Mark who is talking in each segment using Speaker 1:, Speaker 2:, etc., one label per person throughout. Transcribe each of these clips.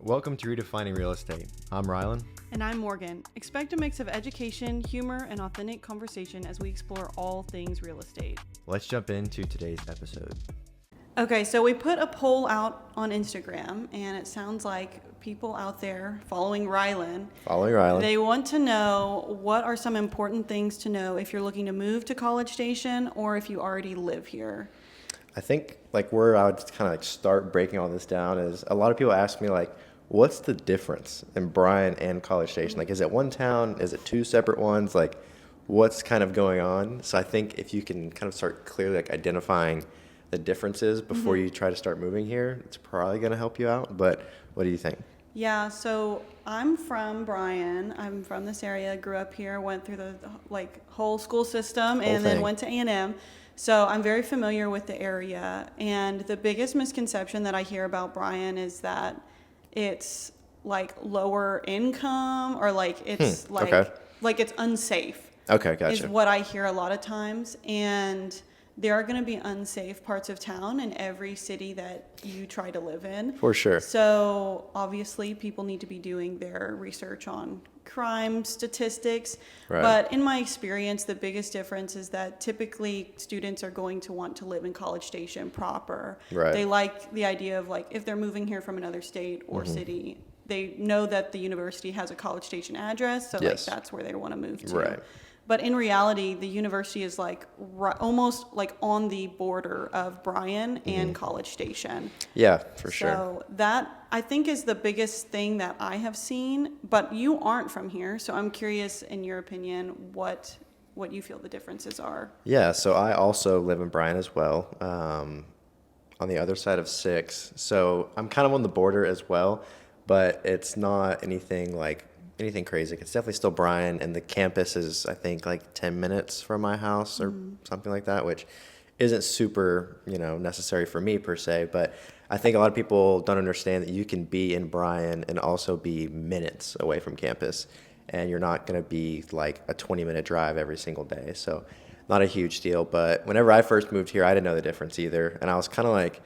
Speaker 1: Welcome to Redefining Real Estate. I'm Rylan.
Speaker 2: And I'm Morgan. Expect a mix of education, humor, and authentic conversation as we explore all things real estate.
Speaker 1: Let's jump into today's episode.
Speaker 2: Okay, so we put a poll out on Instagram, and it sounds like people out there following Rylan. They want to know what are some important things to know if you're looking to move to College Station or if you already live here.
Speaker 3: I think where I would kind of start breaking all this down is a lot of people ask me what's the difference in Bryan and College Station? Is it one town? Is it two separate ones? What's kind of going on? So I think if you can kind of start clearly identifying the differences before you try to start moving here, it's probably going to help you out. But what do you think?
Speaker 2: Yeah, so I'm from Bryan. I'm from this area, grew up here, went through the whole school system, and then went to A&M. So I'm very familiar with the area. And the biggest misconception that I hear about Bryan is that it's lower income or it's it's unsafe.
Speaker 3: Okay, gotcha.
Speaker 2: Is what I hear a lot of times. And there are going to be unsafe parts of town in every city that you try to live in.
Speaker 3: For sure.
Speaker 2: So obviously people need to be doing their research on crime statistics.
Speaker 3: Right.
Speaker 2: But in my experience, the biggest difference is that typically students are going to want to live in College Station proper.
Speaker 3: Right.
Speaker 2: They like the idea of if they're moving here from another state or city, they know that the university has a College Station address. So that's where they want to move to.
Speaker 3: Right.
Speaker 2: But in reality, the university is almost on the border of Bryan and College Station.
Speaker 3: Yeah, for sure.
Speaker 2: So that I think is the biggest thing that I have seen. But you aren't from here, so I'm curious, in your opinion, what you feel the differences are.
Speaker 3: Yeah, so I also live in Bryan as well, on the other side of 6. So I'm kind of on the border as well, but it's not anything crazy. It's definitely still Bryan, and the campus is, I think, 10 minutes from my house or something like that, which isn't super, necessary for me per se. But I think a lot of people don't understand that you can be in Bryan and also be minutes away from campus, and you're not going to be a 20-minute drive every single day. So not a huge deal. But whenever I first moved here, I didn't know the difference either. And I was kind of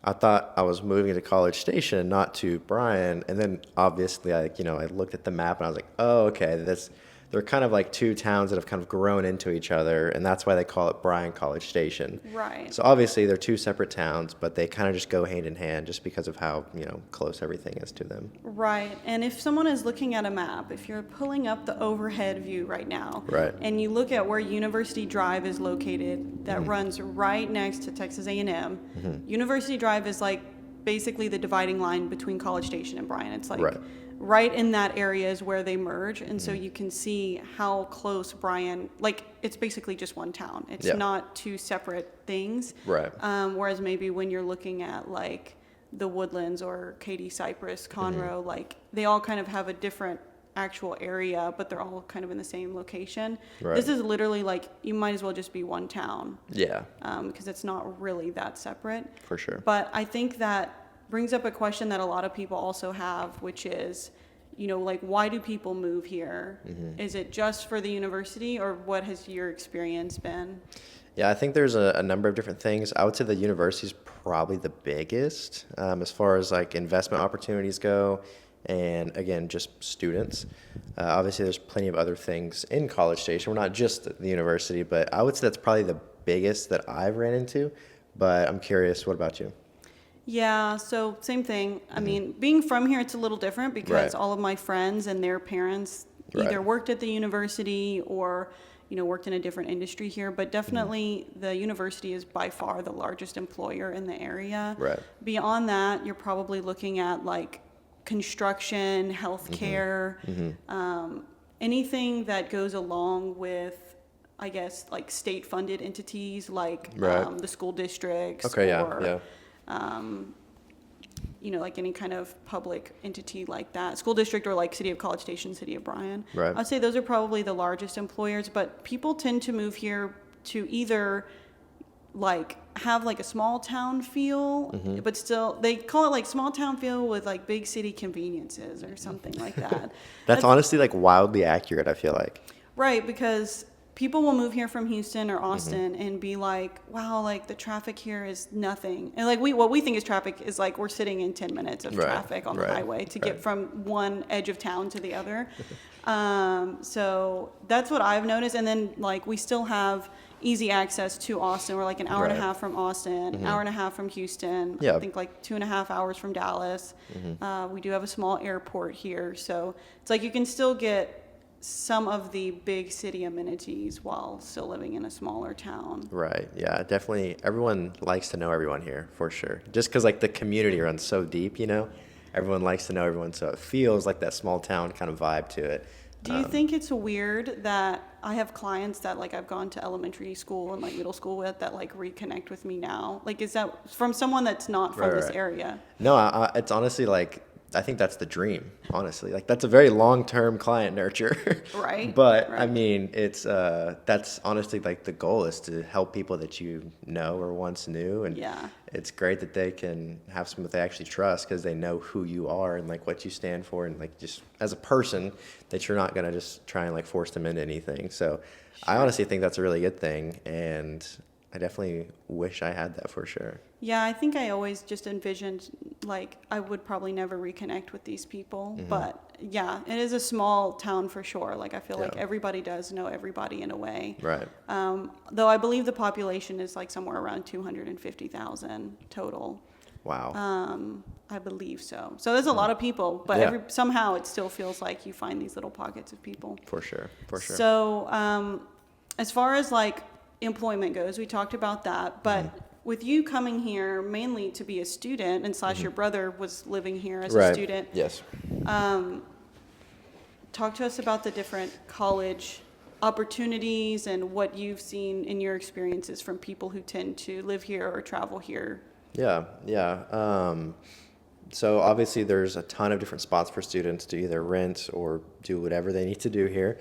Speaker 3: I thought I was moving to College Station, not to Bryan. And then obviously I looked at the map and I was like, oh, okay, they're kind of two towns that have kind of grown into each other. And that's why they call it Bryan-College Station.
Speaker 2: Right.
Speaker 3: So obviously they're two separate towns, but they kind of just go hand in hand just because of how, close everything is to them.
Speaker 2: Right. And if someone is looking at a map, if you're pulling up the overhead view right now,
Speaker 3: right,
Speaker 2: and you look at where University Drive is located, that runs right next to Texas A&M. University Drive is basically the dividing line between College Station and Bryan. It's right in that area is where they merge, and so you can see how close Bryan, it's basically just one town. It's not two separate things.
Speaker 3: Right.
Speaker 2: Whereas maybe when you're looking at the Woodlands or Katy, Cypress, Conroe, they all kind of have a different actual area, but they're all kind of in the same location.
Speaker 3: Right.
Speaker 2: This is literally you might as well just be one town.
Speaker 3: Yeah.
Speaker 2: Because it's not really that separate.
Speaker 3: For sure.
Speaker 2: But I think that brings up a question that a lot of people also have, which is, why do people move here? Is it just for the university, or what has your experience been?
Speaker 3: Yeah, I think there's a number of different things. I would say the university is probably the biggest as far as investment opportunities go, and again, just students. Obviously, there's plenty of other things in College Station. We're not just the university, but I would say that's probably the biggest that I've ran into. But I'm curious, what about you?
Speaker 2: Yeah, so same thing. I mean, being from here, it's a little different because
Speaker 3: Right.
Speaker 2: all of my friends and their parents either worked at the university or, worked in a different industry here. But definitely the university is by far the largest employer in the area.
Speaker 3: Right.
Speaker 2: Beyond that, you're probably looking at construction, healthcare, anything that goes along with, I guess, state-funded entities the school districts.
Speaker 3: Okay,
Speaker 2: or,
Speaker 3: yeah.
Speaker 2: any kind of public entity like that, school district or City of College Station, City of Bryan.
Speaker 3: Right.
Speaker 2: I'd say those are probably the largest employers, but people tend to move here to either have a small town feel, but still they call it small town feel with big city conveniences or something like that.
Speaker 3: That's honestly wildly accurate, I feel like.
Speaker 2: Right, because people will move here from Houston or Austin and be like, wow, like the traffic here is nothing. And like what we think is traffic is like we're sitting in 10 minutes of traffic on the highway to get from one edge of town to the other. So that's what I've noticed. And then like we still have easy access to Austin. We're like an hour and a half from Austin, an hour and a half from Houston. I think like 2.5 hours from Dallas. We do have a small airport here. So it's like you can still get some of the big city amenities while still living in a smaller town.
Speaker 3: Right. Yeah, definitely. Everyone likes to know everyone here, for sure. Just because, like, the community runs so deep, you know? Everyone likes to know everyone, so it feels like that small town kind of vibe to it.
Speaker 2: Do you think it's weird that I have clients that, like, I've gone to elementary school and, like, middle school with that, like, reconnect with me now? Like, is that from someone that's not from this area?
Speaker 3: No, it's honestly, like, I think that's the dream, honestly. Like, that's a very long-term client nurture.
Speaker 2: Right.
Speaker 3: But, I mean, it's that's honestly, like, the goal is to help people that you know or once knew. And it's great that they can have someone that they actually trust because they know who you are and, like, what you stand for and, like, just as a person that you're not going to just try and, like, force them into anything. So I honestly think that's a really good thing. And I definitely wish I had that for sure.
Speaker 2: Yeah, I think I always just envisioned, like, I would probably never reconnect with these people. But, yeah, it is a small town for sure. Like, I feel like everybody does know everybody in a way.
Speaker 3: Right.
Speaker 2: Though I believe the population is, like, somewhere around 250,000 total.
Speaker 3: Wow.
Speaker 2: I believe so. So there's a lot of people. But somehow it still feels like you find these little pockets of people.
Speaker 3: For sure. For sure.
Speaker 2: So as far as, like, employment goes, we talked about that. But with you coming here mainly to be a student and / your brother was living here as a student.
Speaker 3: Yes.
Speaker 2: Talk to us about the different college opportunities and what you've seen in your experiences from people who tend to live here or travel here.
Speaker 3: Yeah. So obviously there's a ton of different spots for students to either rent or do whatever they need to do here.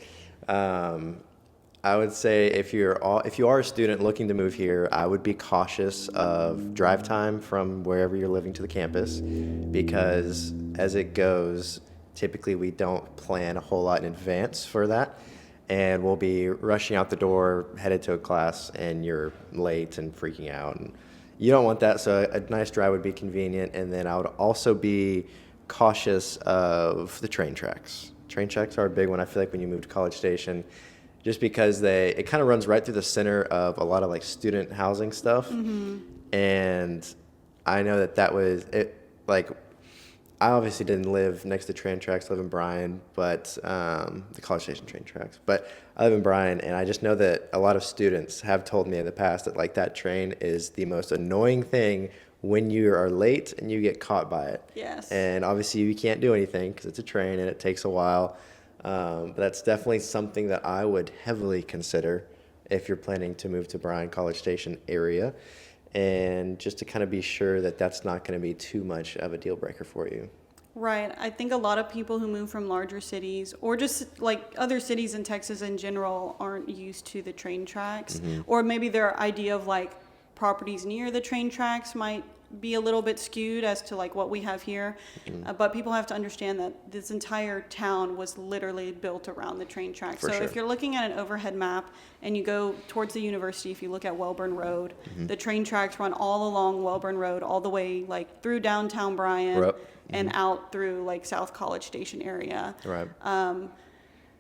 Speaker 3: I would say if you are a student looking to move here, I would be cautious of drive time from wherever you're living to the campus, because as it goes, typically we don't plan a whole lot in advance for that, and we'll be rushing out the door, headed to a class, and you're late and freaking out, and you don't want that. So a nice drive would be convenient, and then I would also be cautious of the train tracks. Train tracks are a big one. I feel like when you move to College Station, just because it kind of runs right through the center of a lot of like student housing stuff. And I know that was it. Like, I obviously didn't live next to train tracks, I live in Bryan, but the College Station train tracks, but I live in Bryan, and I just know that a lot of students have told me in the past that like that train is the most annoying thing when you are late and you get caught by it.
Speaker 2: Yes.
Speaker 3: And obviously you can't do anything because it's a train and it takes a while. But that's definitely something that I would heavily consider if you're planning to move to Bryan-College Station area, and just to kind of be sure that that's not going to be too much of a deal breaker for you.
Speaker 2: Right. I think a lot of people who move from larger cities or just like other cities in Texas in general aren't used to the train tracks, or maybe their idea of like properties near the train tracks might be a little bit skewed as to like what we have here. But people have to understand that this entire town was literally built around the train tracks. So if you're looking at an overhead map and you go towards the university, if you look at Welborn Road, the train tracks run all along Welborn Road, all the way like through downtown Bryan and out through like South College Station area.
Speaker 3: Right.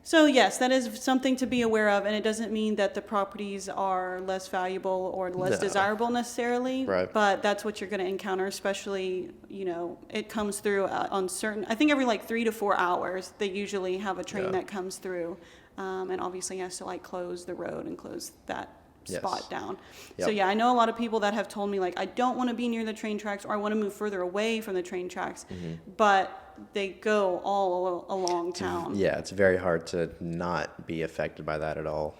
Speaker 2: So yes, that is something to be aware of, and it doesn't mean that the properties are less valuable or less desirable necessarily.
Speaker 3: Right.
Speaker 2: But that's what you're going to encounter, especially, you know, it comes through on certain, I think every like 3 to 4 hours, they usually have a train that comes through, and obviously has to like close the road and close that spot down. So yeah, I know a lot of people that have told me like, I don't want to be near the train tracks, or I want to move further away from the train tracks, but they go all along town.
Speaker 3: Yeah, it's very hard to not be affected by that at all.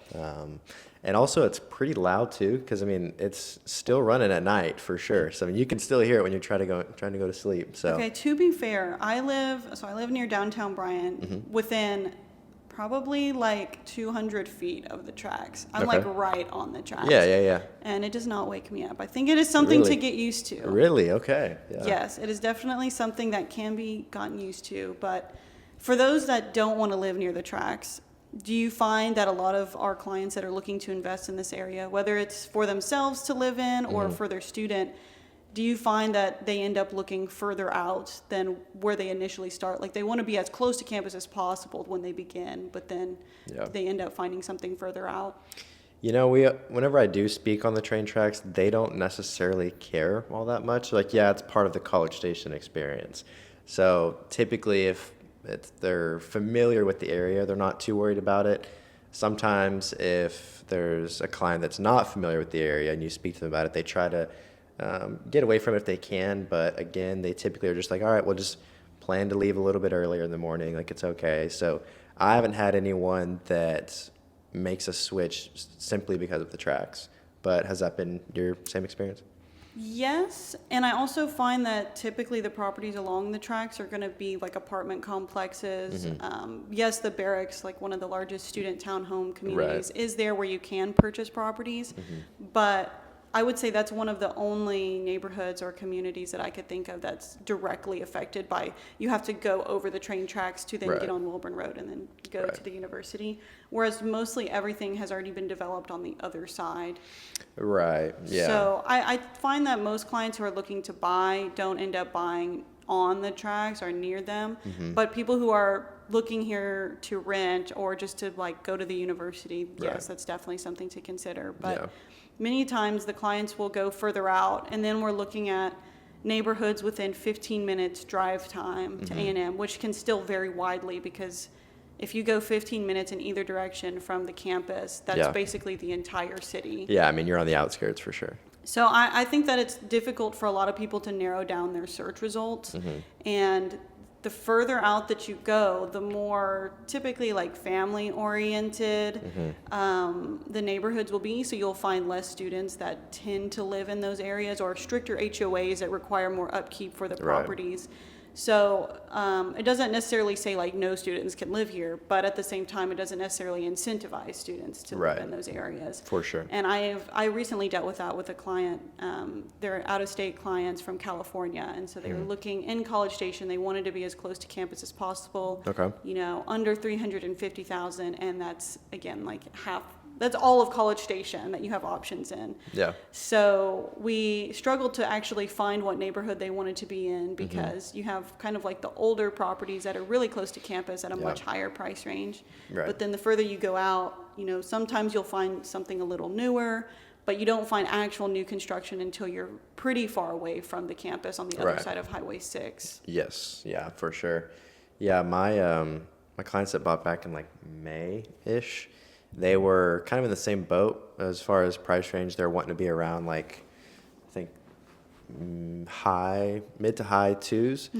Speaker 3: And also it's pretty loud too, because I mean it's still running at night for sure. So I mean, you can still hear it when you're trying to go to sleep. So
Speaker 2: okay, to be fair, I live near downtown Bryan, within probably like 200 feet of the tracks. I'm like right on the tracks.
Speaker 3: Yeah.
Speaker 2: And it does not wake me up. I think it is something to get used to.
Speaker 3: Really? Okay. Yeah.
Speaker 2: Yes, it is definitely something that can be gotten used to. But for those that don't want to live near the tracks, do you find that a lot of our clients that are looking to invest in this area, whether it's for themselves to live in or for their student, do you find that they end up looking further out than where they initially start? Like they want to be as close to campus as possible when they begin, but then they end up finding something further out?
Speaker 3: You know, whenever I do speak on the train tracks, they don't necessarily care all that much. Like, yeah, it's part of the College Station experience. So typically, if they're familiar with the area, they're not too worried about it. Sometimes if there's a client that's not familiar with the area and you speak to them about it, they try to get away from it if they can. But again, they typically are just like, all right, we'll just plan to leave a little bit earlier in the morning. Like, it's okay. So I haven't had anyone that makes a switch simply because of the tracks. But has that been your same experience?
Speaker 2: Yes, and I also find that typically the properties along the tracks are going to be like apartment complexes. Yes, the barracks, like one of the largest student townhome communities, is there where you can purchase properties, but I would say that's one of the only neighborhoods or communities that I could think of that's directly affected by, you have to go over the train tracks to then get on Wilburn Road and then go to the university. Whereas mostly everything has already been developed on the other side.
Speaker 3: Right, yeah.
Speaker 2: So I find that most clients who are looking to buy don't end up buying on the tracks or near them. But people who are looking here to rent or just to like go to the university, yes, that's definitely something to consider. But many times the clients will go further out, and then we're looking at neighborhoods within 15 minutes drive time to A&M, which can still vary widely because if you go 15 minutes in either direction from the campus, that's basically the entire city.
Speaker 3: Yeah, I mean, you're on the outskirts for sure.
Speaker 2: So I think that it's difficult for a lot of people to narrow down their search results. And the further out that you go, the more typically like family oriented the neighborhoods will be. So you'll find less students that tend to live in those areas, or stricter HOAs that require more upkeep for the properties. So it doesn't necessarily say like no students can live here, but at the same time, it doesn't necessarily incentivize students to live in those areas.
Speaker 3: For sure.
Speaker 2: And I recently dealt with that with a client. They're out-of-state clients from California, and so they were looking in College Station. They wanted to be as close to campus as possible.
Speaker 3: Okay.
Speaker 2: You know, under 350,000, and that's again like half. That's all of College Station that you have options in.
Speaker 3: Yeah.
Speaker 2: So we struggled to actually find what neighborhood they wanted to be in because you have kind of like the older properties that are really close to campus at a much higher price range.
Speaker 3: Right.
Speaker 2: But then the further you go out, you know, sometimes you'll find something a little newer, but you don't find actual new construction until you're pretty far away from the campus on the other side of Highway 6.
Speaker 3: Yes. Yeah, for sure. Yeah, my clients that bought back in like May-ish, they were kind of in the same boat as far as price range. They're wanting to be around like, I think, mid to high twos.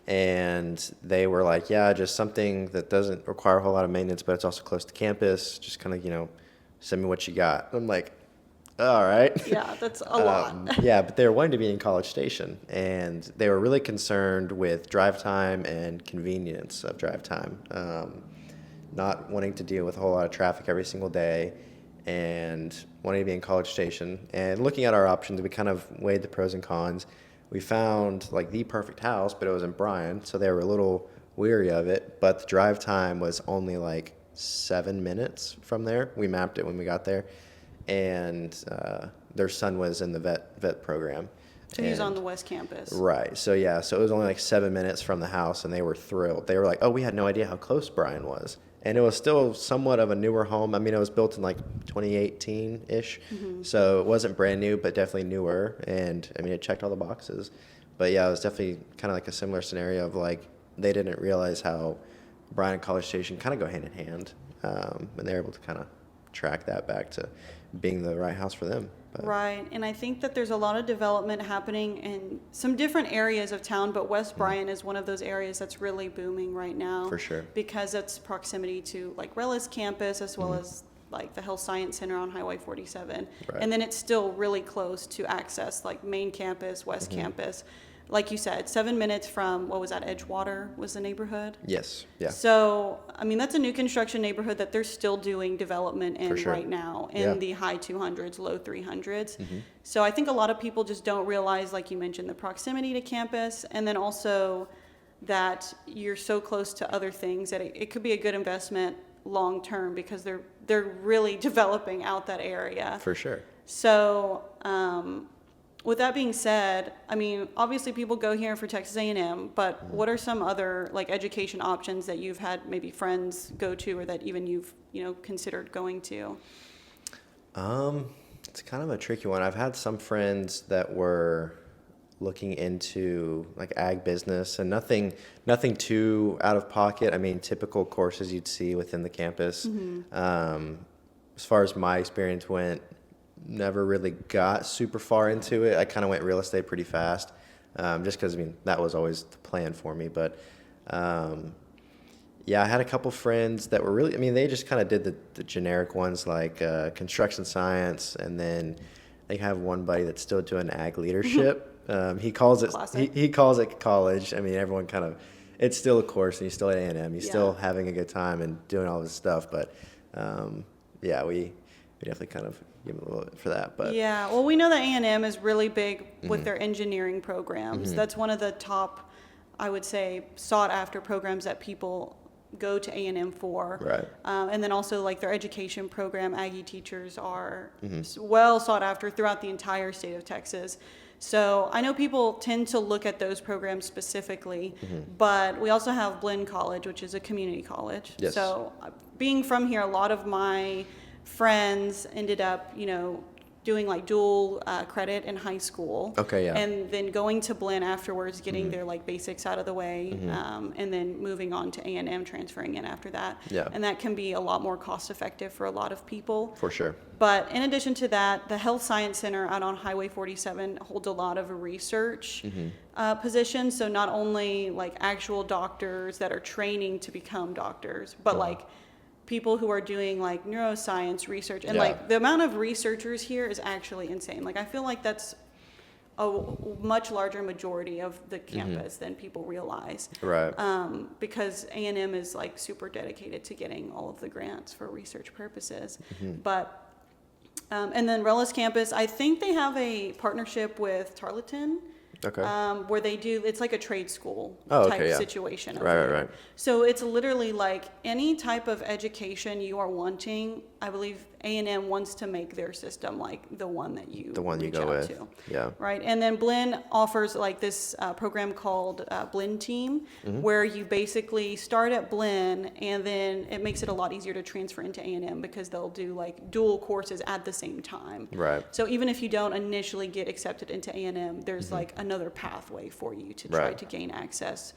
Speaker 3: And they were like, yeah, just something that doesn't require a whole lot of maintenance, but it's also close to campus. Just kind of, you know, send me what you got. I'm like, all right.
Speaker 2: Yeah, that's a lot.
Speaker 3: Yeah, but they were wanting to be in College Station, and they were really concerned with drive time and convenience of drive time. Not wanting to deal with a whole lot of traffic every single day, and wanting to be in College Station. And looking at our options, we kind of weighed the pros and cons. We found like the perfect house, but it was in Bryan, so they were a little weary of it. But the drive time was only like 7 minutes from there. We mapped it when we got there, and their son was in the vet program.
Speaker 2: So he's on the West Campus.
Speaker 3: Right. So yeah, so it was only like 7 minutes from the house, and they were thrilled. They were like, oh, we had no idea how close Bryan was. And it was still somewhat of a newer home. I mean, it was built in like 2018-ish. So it wasn't brand new, but definitely newer. And I mean, it checked all the boxes. But yeah, it was definitely kind of like a similar scenario of like, they didn't realize how Bryan and College Station kind of go hand in hand. And they're able to kind of track that back to being the right house for them. But.
Speaker 2: Right, and I think that there's a lot of development happening in some different areas of town, but West Bryan is one of those areas that's really booming right now.
Speaker 3: For sure.
Speaker 2: Because it's proximity to like Relish campus as well as like the Health Science Center on Highway 47.
Speaker 3: Right.
Speaker 2: And then it's still really close to access like main campus, West Campus. Like you said, 7 minutes from, what was that, Edgewater was the neighborhood?
Speaker 3: Yes, yeah.
Speaker 2: So, I mean, that's a new construction neighborhood that they're still doing development in right now in the high 200s, low 300s. So I think a lot of people just don't realize, like you mentioned, the proximity to campus, and then also that you're so close to other things that it could be a good investment long term because they're really developing out that area.
Speaker 3: For sure.
Speaker 2: So, with that being said, I mean, obviously people go here for Texas A&M, but what are some other like education options that you've had maybe friends go to, or that even you've, considered going to?
Speaker 3: It's kind of a tricky one. I've had some friends that were looking into like ag business, and nothing too out of pocket. I mean, typical courses you'd see within the campus. As far as my experience went, never really got super far into it. I kind of went real estate pretty fast, just because, I mean, that was always the plan for me. But yeah, I had a couple friends that were really, I mean, they just kind of did the generic ones like construction science, and then they have one buddy that's still doing ag leadership. He calls it he calls it college. I mean, everyone kind of, it's still a course, and he's still at A&M. He's still having a good time and doing all this stuff. But yeah, we definitely kind of give him a little bit for that. But
Speaker 2: yeah, well, we know that A&M is really big with their engineering programs. That's one of the top, I would say, sought after programs that people go to A&M for.
Speaker 3: Right.
Speaker 2: And then also like their education program, Aggie teachers are well sought after throughout the entire state of Texas. So I know people tend to look at those programs specifically, but we also have Bryan-College, which is a community college.
Speaker 3: Yes.
Speaker 2: So being from here, a lot of my friends ended up, doing like dual credit in high school.
Speaker 3: Okay, yeah.
Speaker 2: And then going to Blinn afterwards, getting their like basics out of the way, and then moving on to A&M, transferring in after that.
Speaker 3: Yeah.
Speaker 2: And that can be a lot more cost effective for a lot of people.
Speaker 3: for sure.
Speaker 2: But in addition to that, the Health Science Center out on Highway 47 holds a lot of research positions. So not only like actual doctors that are training to become doctors, but like people who are doing like neuroscience research. And like the amount of researchers here is actually insane. Like I feel like that's a much larger majority of the campus than people realize.
Speaker 3: Right.
Speaker 2: Because A&M is like super dedicated to getting all of the grants for research purposes. But and then Relish campus, I think they have a partnership with Tarleton.
Speaker 3: Okay.
Speaker 2: Where they do, it's like a trade school
Speaker 3: Oh,
Speaker 2: type
Speaker 3: okay, yeah.
Speaker 2: situation.
Speaker 3: Right,
Speaker 2: over
Speaker 3: right,
Speaker 2: there.
Speaker 3: right.
Speaker 2: So it's literally like any type of education you are wanting, I believe A&M wants to make their system like the one that you reach
Speaker 3: go
Speaker 2: out
Speaker 3: with.
Speaker 2: to.
Speaker 3: Yeah.
Speaker 2: Right. And then Blinn offers like this program called Blinn Team, where you basically start at Blinn, and then it makes it a lot easier to transfer into A&M because they'll do like dual courses at the same time.
Speaker 3: Right.
Speaker 2: So even if you don't initially get accepted into A&M, there's like another pathway for you to try
Speaker 3: Right.
Speaker 2: to gain access,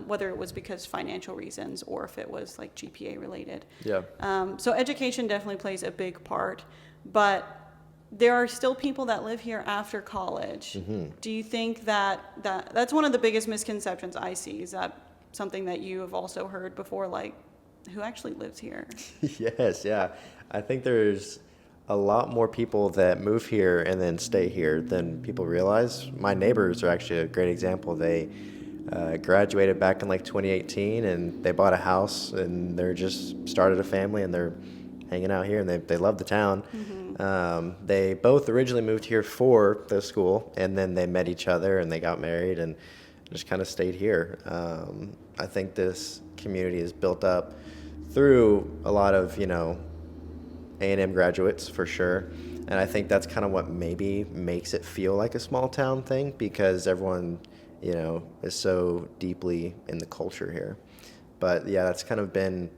Speaker 2: whether it was because financial reasons or if it was like GPA related.
Speaker 3: Yeah.
Speaker 2: So education definitely plays a big part, but there are still people that live here after college. Do you think that's one of the biggest misconceptions I see? Is that something that you have also heard before, like who actually lives here?
Speaker 3: Yes, yeah. I think there's a lot more people that move here and then stay here than people realize. My neighbors are actually a great example. They graduated back in like 2018, and they bought a house, and they're just started a family, and they're hanging out here, and they love the town. They both originally moved here for the school, and then they met each other, and they got married, and just kind of stayed here. I think this community is built up through a lot of, A&M graduates for sure. And I think that's kind of what maybe makes it feel like a small town thing, because everyone, is so deeply in the culture here. But yeah, that's kind of been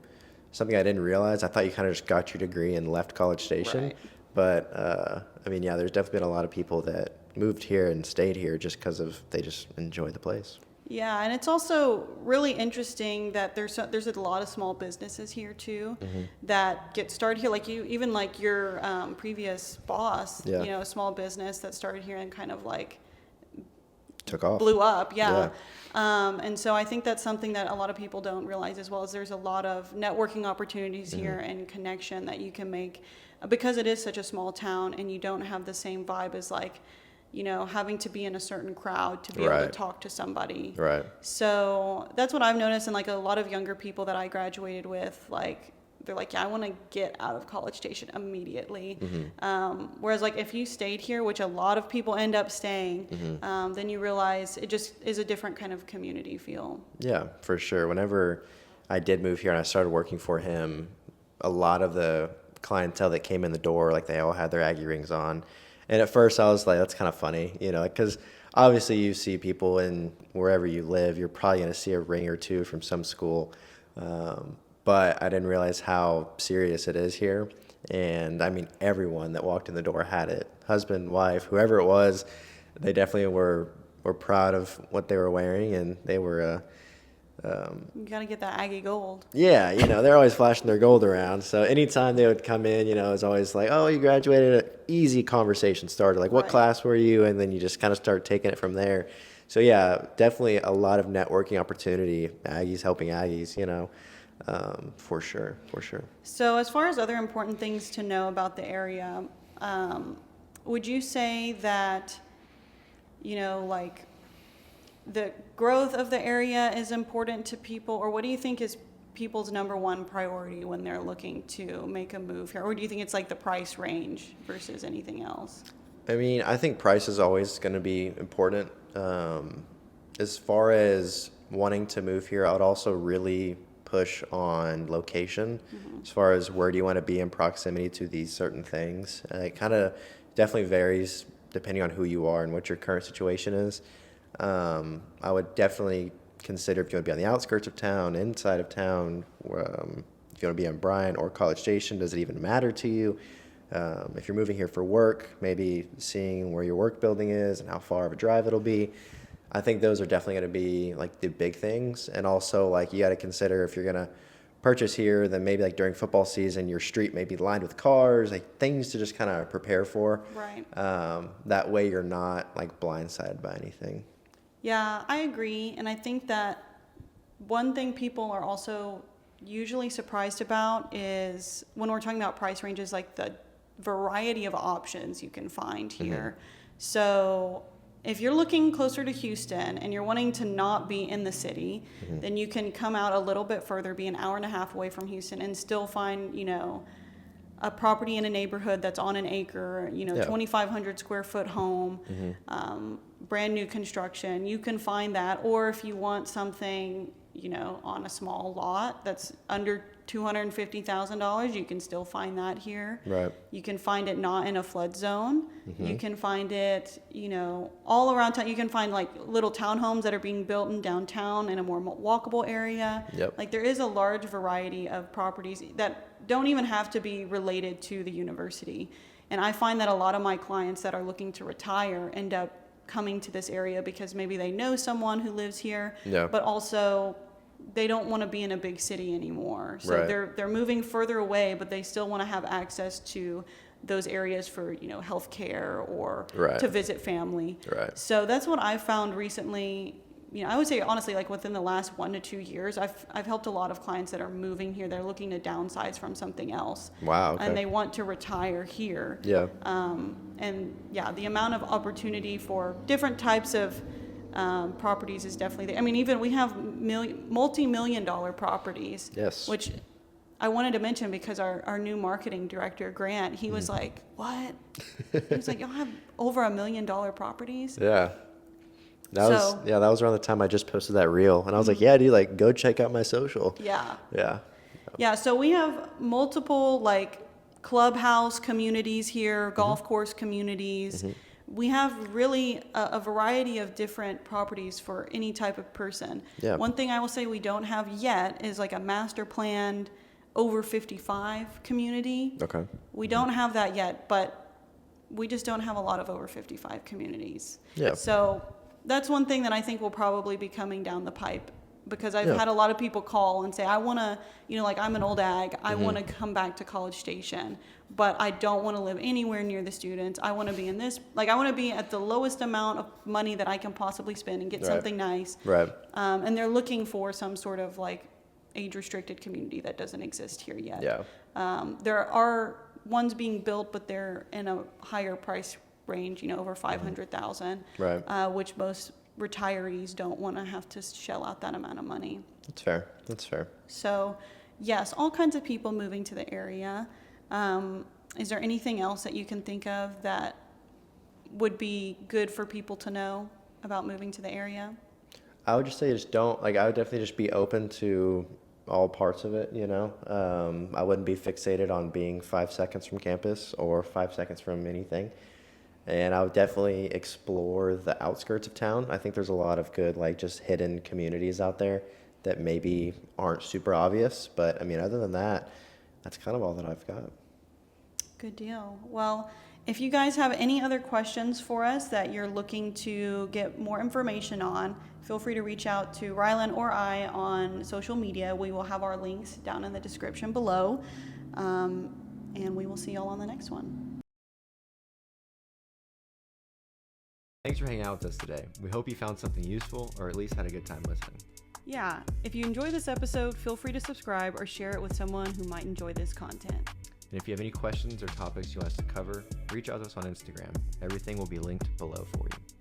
Speaker 3: something I didn't realize. I thought you kind of just got your degree and left College Station.
Speaker 2: Right.
Speaker 3: But yeah, there's definitely been a lot of people that moved here and stayed here just because they just enjoy the place.
Speaker 2: Yeah, and it's also really interesting that there's a lot of small businesses here too that get started here. Like even like your previous boss, a small business that started here and kind of like
Speaker 3: Took off.
Speaker 2: blew up. Yeah. And so I think that's something that a lot of people don't realize as well, is there's a lot of networking opportunities here and connection that you can make because it is such a small town, and you don't have the same vibe as like, having to be in a certain crowd to be able to talk to somebody.
Speaker 3: Right.
Speaker 2: So that's what I've noticed, and like a lot of younger people that I graduated with, like they're like, yeah, I want to get out of College Station immediately. Whereas like if you stayed here, which a lot of people end up staying, then you realize it just is a different kind of community feel.
Speaker 3: Yeah, for sure. Whenever I did move here and I started working for him, a lot of the clientele that came in the door, like they all had their Aggie rings on. And at first I was like, that's kind of funny, you know, because obviously you see people in wherever you live, you're probably going to see a ring or two from some school. But I didn't realize how serious it is here. And I mean, everyone that walked in the door had it. Husband, wife, whoever it was, they definitely were proud of what they were wearing, and they were
Speaker 2: You got to get that Aggie gold.
Speaker 3: yeah, you know, they're always flashing their gold around. So anytime they would come in, you know, it's always like, oh, you graduated. Easy conversation started. Like, what
Speaker 2: Right.
Speaker 3: class were you? And then you just kind of start taking it from there. So yeah, definitely a lot of networking opportunity. Aggies helping Aggies, you know, for sure, for sure.
Speaker 2: So as far as other important things to know about the area, would you say that, you know, like the growth of the area is important to people, or what do you think is people's number one priority when they're looking to make a move here? Or do you think it's like the price range versus anything else?
Speaker 3: I mean, I think price is always going to be important. As far as wanting to move here, I would also really push on location. As far as where do you want to be in proximity to these certain things. It kind of definitely varies depending on who you are and what your current situation is. I would definitely consider if you want to be on the outskirts of town, inside of town, if you want to be on Bryan or College Station, does it even matter to you? If you're moving here for work, maybe seeing where your work building is and how far of a drive it'll be. I think those are definitely going to be like the big things. And also like you got to consider if you're going to purchase here, then maybe like during football season, your street may be lined with cars, like things to just kind of prepare for.
Speaker 2: Right.
Speaker 3: That way you're not like blindsided by anything.
Speaker 2: Yeah, I agree. And I think that one thing people are also usually surprised about is when we're talking about price ranges, like the variety of options you can find here. So if you're looking closer to Houston and you're wanting to not be in the city, then you can come out a little bit further, be an hour and a half away from Houston, and still find, you know, a property in a neighborhood that's on an acre, you know,
Speaker 3: Yeah.
Speaker 2: 2,500 square foot home, brand new construction. You can find that. Or if you want something, you know, on a small lot that's under $250,000, you can still find that here.
Speaker 3: Right.
Speaker 2: You can find it not in a flood zone. You can find it, you know, all around town. You can find like little townhomes that are being built in downtown in a more walkable area.
Speaker 3: Yep.
Speaker 2: Like there is a large variety of properties that don't even have to be related to the university. And I find that a lot of my clients that are looking to retire end up coming to this area because maybe they know someone who lives here,
Speaker 3: Yeah.
Speaker 2: but also they don't want to be in a big city anymore. So
Speaker 3: Right.
Speaker 2: they're moving further away, but they still want to have access to those areas for, you know, healthcare or
Speaker 3: Right.
Speaker 2: to visit family.
Speaker 3: Right.
Speaker 2: So that's what I found recently. You know, I would say honestly, like within the last 1 to 2 years, I've helped a lot of clients that are moving here. They're looking to downsize from something else.
Speaker 3: Wow. Okay.
Speaker 2: And they want to retire here.
Speaker 3: Yeah.
Speaker 2: And yeah, the amount of opportunity for different types of properties is definitely there. I mean, even we have multi-million-dollar properties.
Speaker 3: Yes.
Speaker 2: Which I wanted to mention because our new marketing director, Grant, he was like, what? He was like, y'all have over $1 million properties?
Speaker 3: Yeah. That was around the time I just posted that reel. And I was like, yeah, dude, like go check out my social.
Speaker 2: Yeah.
Speaker 3: Yeah.
Speaker 2: Yeah, so we have multiple like clubhouse communities here, golf course communities. We have really a variety of different properties for any type of person.
Speaker 3: Yeah.
Speaker 2: One thing I will say we don't have yet is like a master planned over 55 community.
Speaker 3: Okay.
Speaker 2: We don't have that yet, but we just don't have a lot of over 55 communities.
Speaker 3: Yeah.
Speaker 2: So that's one thing that I think will probably be coming down the pipe, because I've
Speaker 3: Yeah.
Speaker 2: had a lot of people call and say, I want to, you know, like I'm an old ag, I want to come back to College Station, but I don't want to live anywhere near the students. I want to be in this, like I want to be at the lowest amount of money that I can possibly spend and get
Speaker 3: Right.
Speaker 2: something nice.
Speaker 3: Right.
Speaker 2: And they're looking for some sort of like age-restricted community that doesn't exist here yet.
Speaker 3: Yeah.
Speaker 2: There are ones being built, but they're in a higher price range, you know, over 500,000,
Speaker 3: Right.
Speaker 2: which most retirees don't want to have to shell out that amount of money.
Speaker 3: That's fair. That's fair.
Speaker 2: So, yes, all kinds of people moving to the area. Is there anything else that you can think of that would be good for people to know about moving to the area?
Speaker 3: I would just say just don't, like, I would definitely just be open to all parts of it, you know. I wouldn't be fixated on being 5 seconds from campus or 5 seconds from anything. And I would definitely explore the outskirts of town. I think there's a lot of good, like, just hidden communities out there that maybe aren't super obvious. But I mean, other than that, that's kind of all that I've got.
Speaker 2: Good deal. Well, if you guys have any other questions for us that you're looking to get more information on, feel free to reach out to Rylan or I on social media. We will have our links down in the description below. And we will see y'all on the next one.
Speaker 1: Thanks for hanging out with us today. We hope you found something useful or at least had a good time listening.
Speaker 2: Yeah, if you enjoyed this episode, feel free to subscribe or share it with someone who might enjoy this content.
Speaker 1: And if you have any questions or topics you want us to cover, reach out to us on Instagram. Everything will be linked below for you.